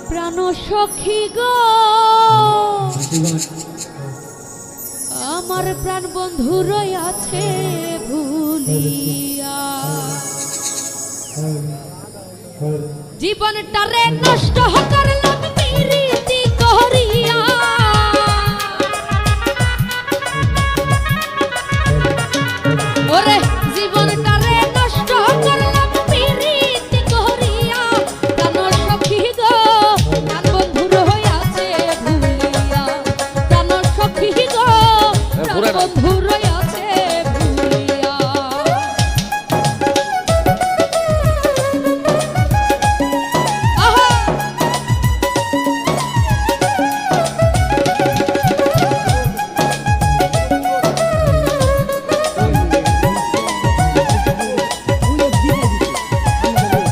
প্রাণ সখী গো আমার প্রাণ বন্ধু রয়াছে ভুলিয়া জীবনটারে নষ্ট করলাম মেরে